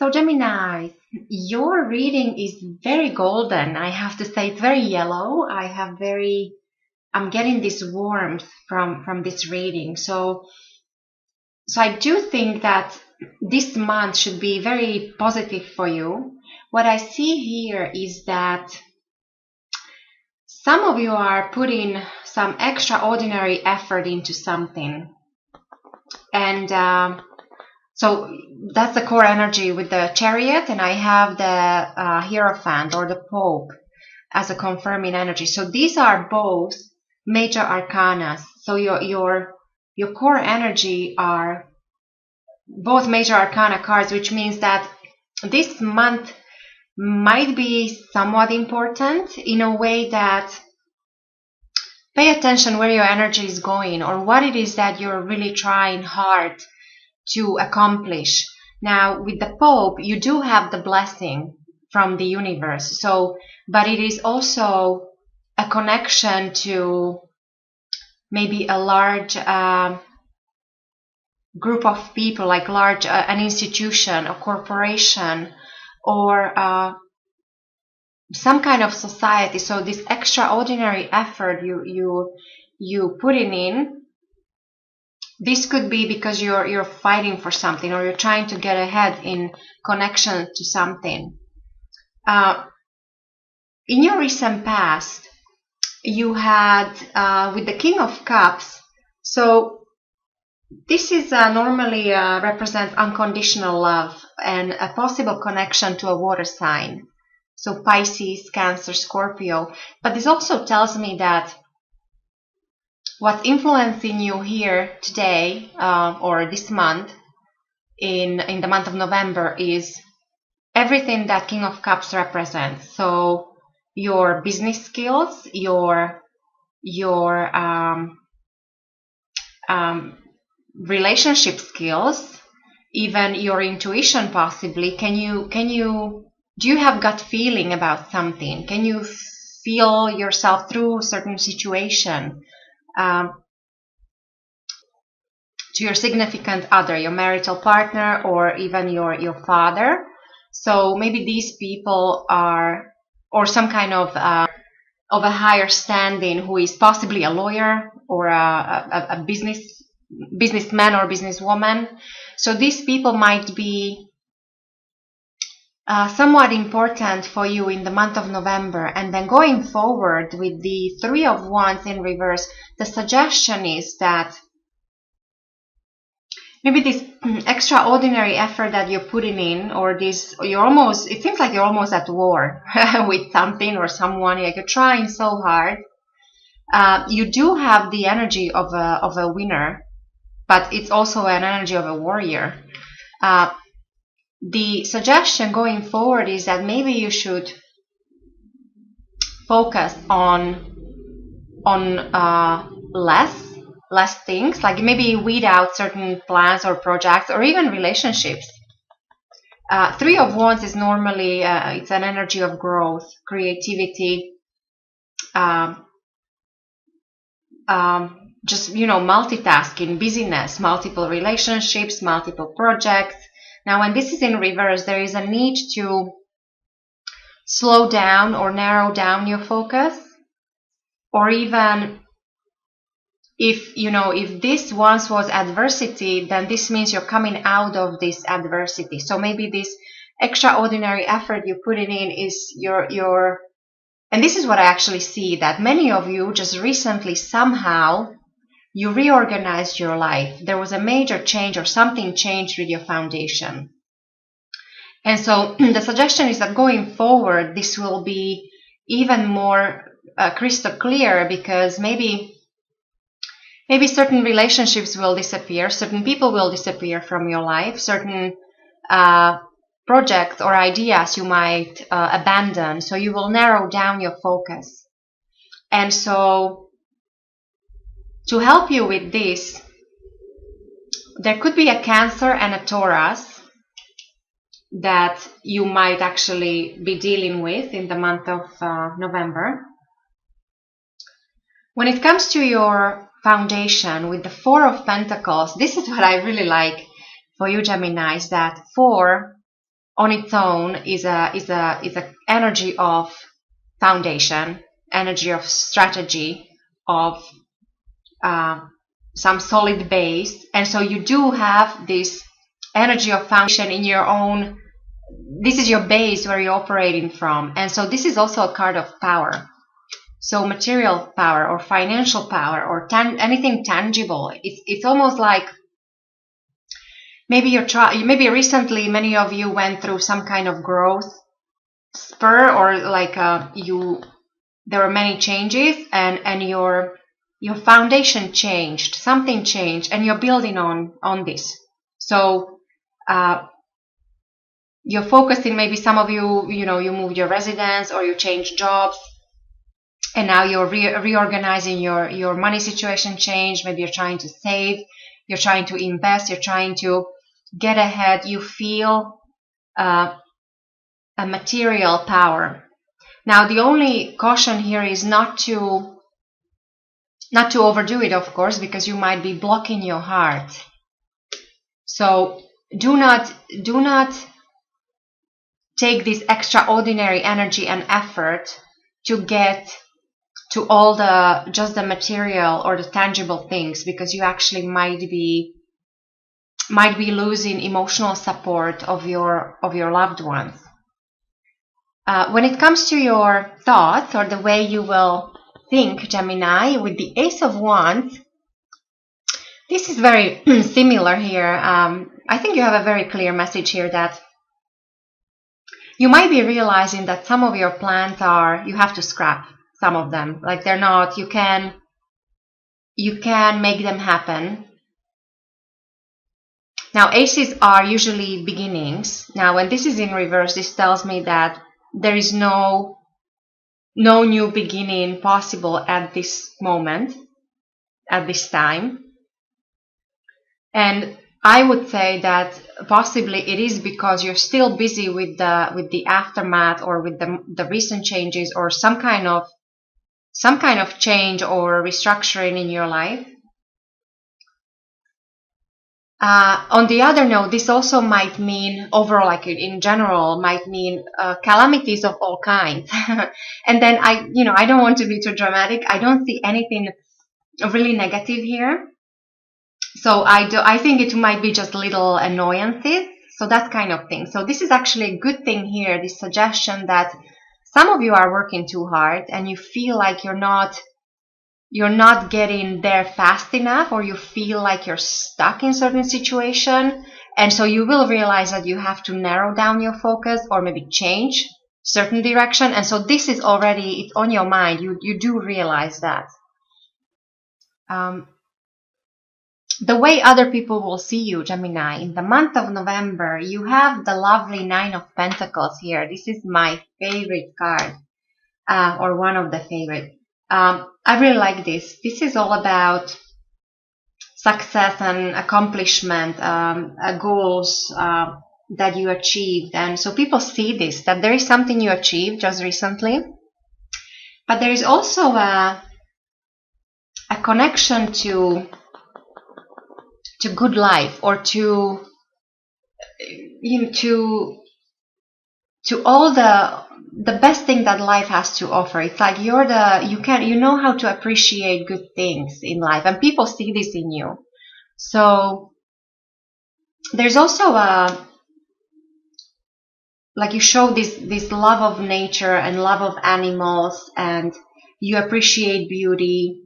So Gemini, your reading is very golden. I have to say it's very yellow. I'm getting this warmth from this reading. So I do think that this month should be very positive for you. What I see here is that some of you are putting some extraordinary effort into something. And so that's the core energy with the Chariot, and I have the Hierophant or the Pope as a confirming energy. So these are both major arcana. So your core energy are both major arcana cards, which means that this month might be somewhat important in a way that pay attention where your energy is going or what it is that you're really trying hard to accomplish. Now, with the Pope, you do have the blessing from the universe. But it is also a connection to maybe a large group of people, like an institution, a corporation, or some kind of society. So this extraordinary effort you putting in, this could be because you're fighting for something or you're trying to get ahead in connection to something. In your recent past, you had with the King of Cups. So this is normally represents unconditional love and a possible connection to a water sign. So Pisces, Cancer, Scorpio. But this also tells me that what's influencing you here today or this month, in the month of November, is everything that King of Cups represents. So your business skills, your relationship skills, even your intuition possibly. Do you have gut feeling about something? Can you feel yourself through a certain situation? To your significant other, your marital partner, or even your father. So maybe these people are, or some kind of a higher standing, who is possibly a lawyer or a businessman or businesswoman. So these people might be somewhat important for you in the month of November. And then going forward with the Three of Wands in reverse, the suggestion is that maybe this extraordinary effort that you're putting in, or it seems like you're almost at war with something or someone, like you're trying so hard. You do have the energy of a winner, but it's also an energy of a warrior. The suggestion going forward is that maybe you should focus on less things, like maybe weed out certain plans or projects or even relationships. Three of Wands is normally it's an energy of growth, creativity, just multitasking, busyness, multiple relationships, multiple projects. Now when this is in reverse, there is a need to slow down or narrow down your focus, or even if this once was adversity, then this means you're coming out of this adversity. So maybe this extraordinary effort you're putting in is and this is what I actually see, that many of you just recently somehow you reorganized your life. There was a major change or something changed with your foundation. And so the suggestion is that going forward, this will be even more crystal clear, because maybe certain relationships will disappear, certain people will disappear from your life, certain projects or ideas you might abandon. So you will narrow down your focus. And so to help you with this, there could be a Cancer and a Taurus that you might actually be dealing with in the month of November. When it comes to your foundation with the Four of Pentacles, this is what I really like for you, Gemini, is that 4 on its own is a energy of foundation, energy of strategy, of some solid base. And so you do have this energy of foundation in your own. This is your base where you're operating from. And so this is also a card of power. So material power or financial power or anything tangible. It's almost like maybe maybe recently many of you went through some kind of growth spur, or like there were many changes, and your foundation changed, something changed, and you're building on this. So you're focusing, maybe some of you, you moved your residence or you changed jobs, and now you're reorganizing your money situation changed. Maybe you're trying to save, you're trying to invest, you're trying to get ahead. You feel a material power. Now, the only caution here is not to overdo it, of course, because you might be blocking your heart. So do not take this extraordinary energy and effort to get to all just the material or the tangible things, because you actually might be losing emotional support of your loved ones. When it comes to your thoughts or the way you will think, Gemini, with the Ace of Wands, this is very similar here. I think you have a very clear message here that you might be realizing that some of your plans you have to scrap some of them. Like they're not, you can make them happen. Now, aces are usually beginnings. Now, when this is in reverse, this tells me that there is no new beginning possible at this moment, at this time. And I would say that possibly it is because you're still busy with the aftermath, or with the recent changes, or some kind of change or restructuring in your life. On the other note, this also might mean, overall, like in general, might mean calamities of all kinds. And then I don't want to be too dramatic. I don't see anything really negative here. So I think it might be just little annoyances. So that kind of thing. So this is actually a good thing here, this suggestion that some of you are working too hard and you feel like you're not getting there fast enough, or you feel like you're stuck in certain situation. And so you will realize that you have to narrow down your focus, or maybe change certain direction. And so this is already, it's on your mind. You do realize that. The way other people will see you, Gemini, in the month of November, you have the lovely Nine of Pentacles here. This is my favorite card, or one of the favorite. I really like this. This is all about success and accomplishment, goals that you achieved. And so people see this, that there is something you achieved just recently. But there is also a connection to good life, or to all the best thing that life has to offer. It's like you know how to appreciate good things in life, and people see this in you. So there's also like you show this love of nature and love of animals, and you appreciate beauty.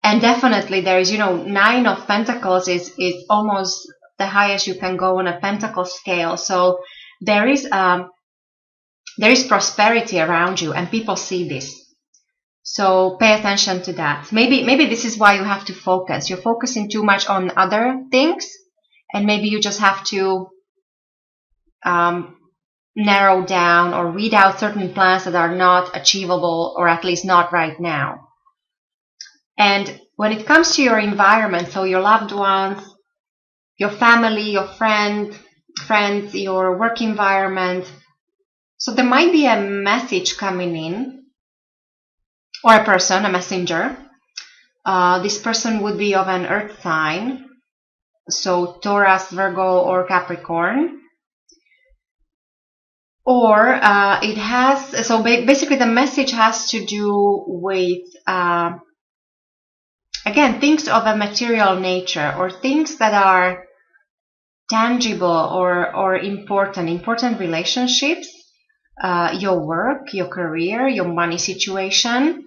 And definitely there is, Nine of Pentacles is almost the highest you can go on a pentacle scale. So there is prosperity around you, and people see this. So pay attention to that. Maybe this is why you have to focus. You're focusing too much on other things, and maybe you just have to narrow down or weed out certain plans that are not achievable, or at least not right now. And when it comes to your environment, so your loved ones, your family, your friends, your work environment, so there might be a message coming in, or a person, a messenger. This person would be of an earth sign. so Taurus, Virgo, or Capricorn. Or it has, so basically the message has to do with, again, things of a material nature, or things that are tangible or important relationships, your work, your career, your money situation.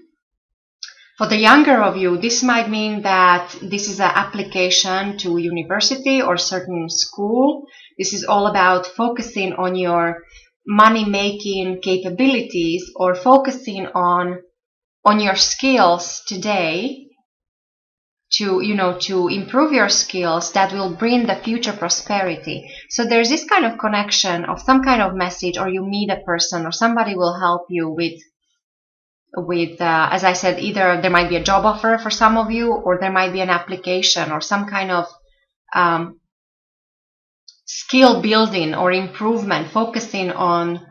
For the younger of you, this might mean that this is an application to university or certain school. This is all about focusing on your money-making capabilities, or focusing on your skills today to improve your skills that will bring the future prosperity. So there's this kind of connection of some kind of message, or you meet a person or somebody will help you with as I said, either there might be a job offer for some of you, or there might be an application or some kind of skill building or improvement, focusing on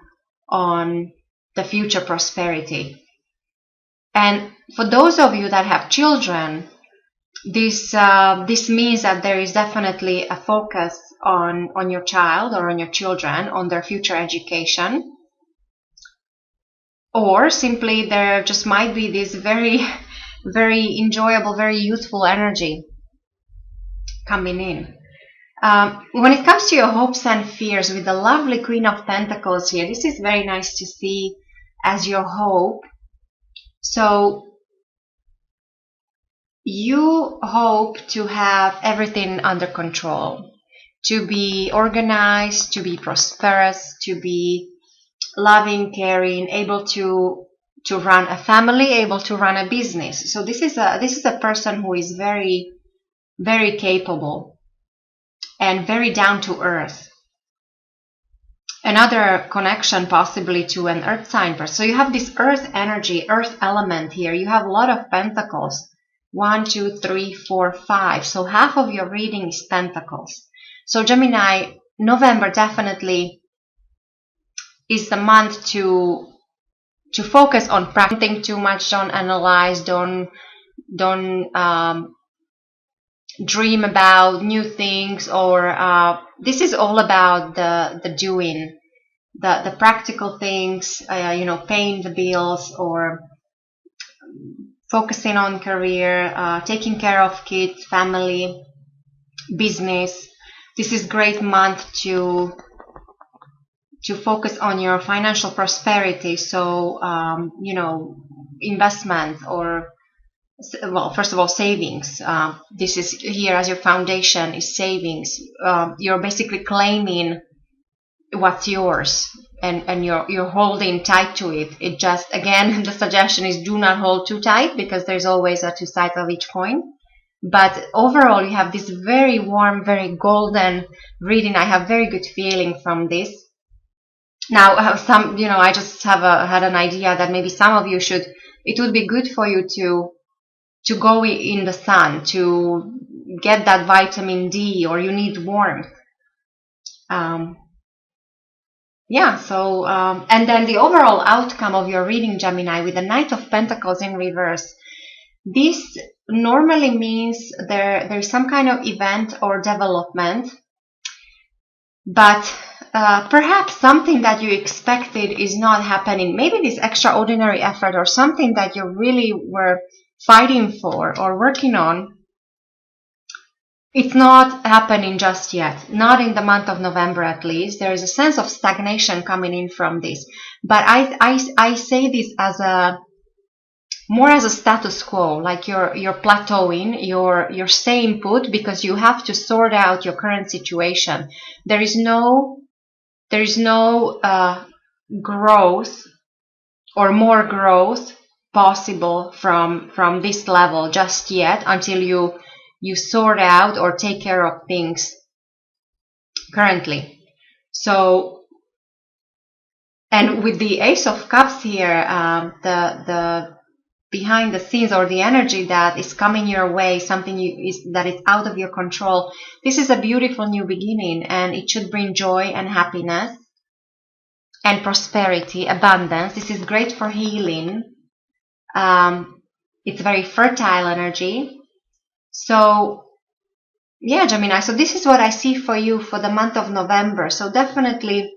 the future prosperity. And for those of you that have children, this means that there is definitely a focus on your child or on your children, on their future education. Or simply there just might be this very, very enjoyable, very youthful energy coming in. When it comes to your hopes and fears, with the lovely Queen of Pentacles here, this is very nice to see as your hope. So you hope to have everything under control, to be organized, to be prosperous, to be loving, caring, able to run a family, able to run a business. So this is a person who is very, very capable and very down to earth. Another connection possibly to an earth sign person. So you have this earth energy, earth element here. You have a lot of pentacles. 1, 2, 3, 4, 5. So half of your reading is pentacles. So Gemini, November definitely is the month to focus on practicing too much. Don't analyze, don't dream about new things, or this is all about the doing, the practical things, paying the bills, or focusing on career, taking care of kids, family, business. This is great month to focus on your financial prosperity. So, investment, or, well, first of all, savings. This is here as your foundation is savings. You're basically claiming what's yours, and you're holding tight to it. It just, again, the suggestion is do not hold too tight, because there's always two sides of each coin. But overall, you have this very warm, very golden reading. I have very good feeling from this. Now, I just had an idea that maybe some of you it would be good for you to go in the sun, to get that vitamin D, or you need warmth. And then the overall outcome of your reading, Gemini, with the Knight of Pentacles in reverse, this normally means there's some kind of event or development, but perhaps something that you expected is not happening. Maybe this extraordinary effort, or something that you really were fighting for or working on, it's not happening just yet. Not in the month of November, at least. There is a sense of stagnation coming in from this. But I say this as more as a status quo, like you're plateauing, you're staying put, because you have to sort out your current situation. There is no growth or more growth possible from this level just yet, until you sort out or take care of things currently. So, and with the Ace of Cups here, the behind the scenes, or the energy that is coming your way, something that is out of your control. This is a beautiful new beginning, and it should bring joy and happiness and prosperity, abundance. This is great for healing. It's very fertile energy. So Yeah, Gemini. So this is what I see for you for the month of November. So definitely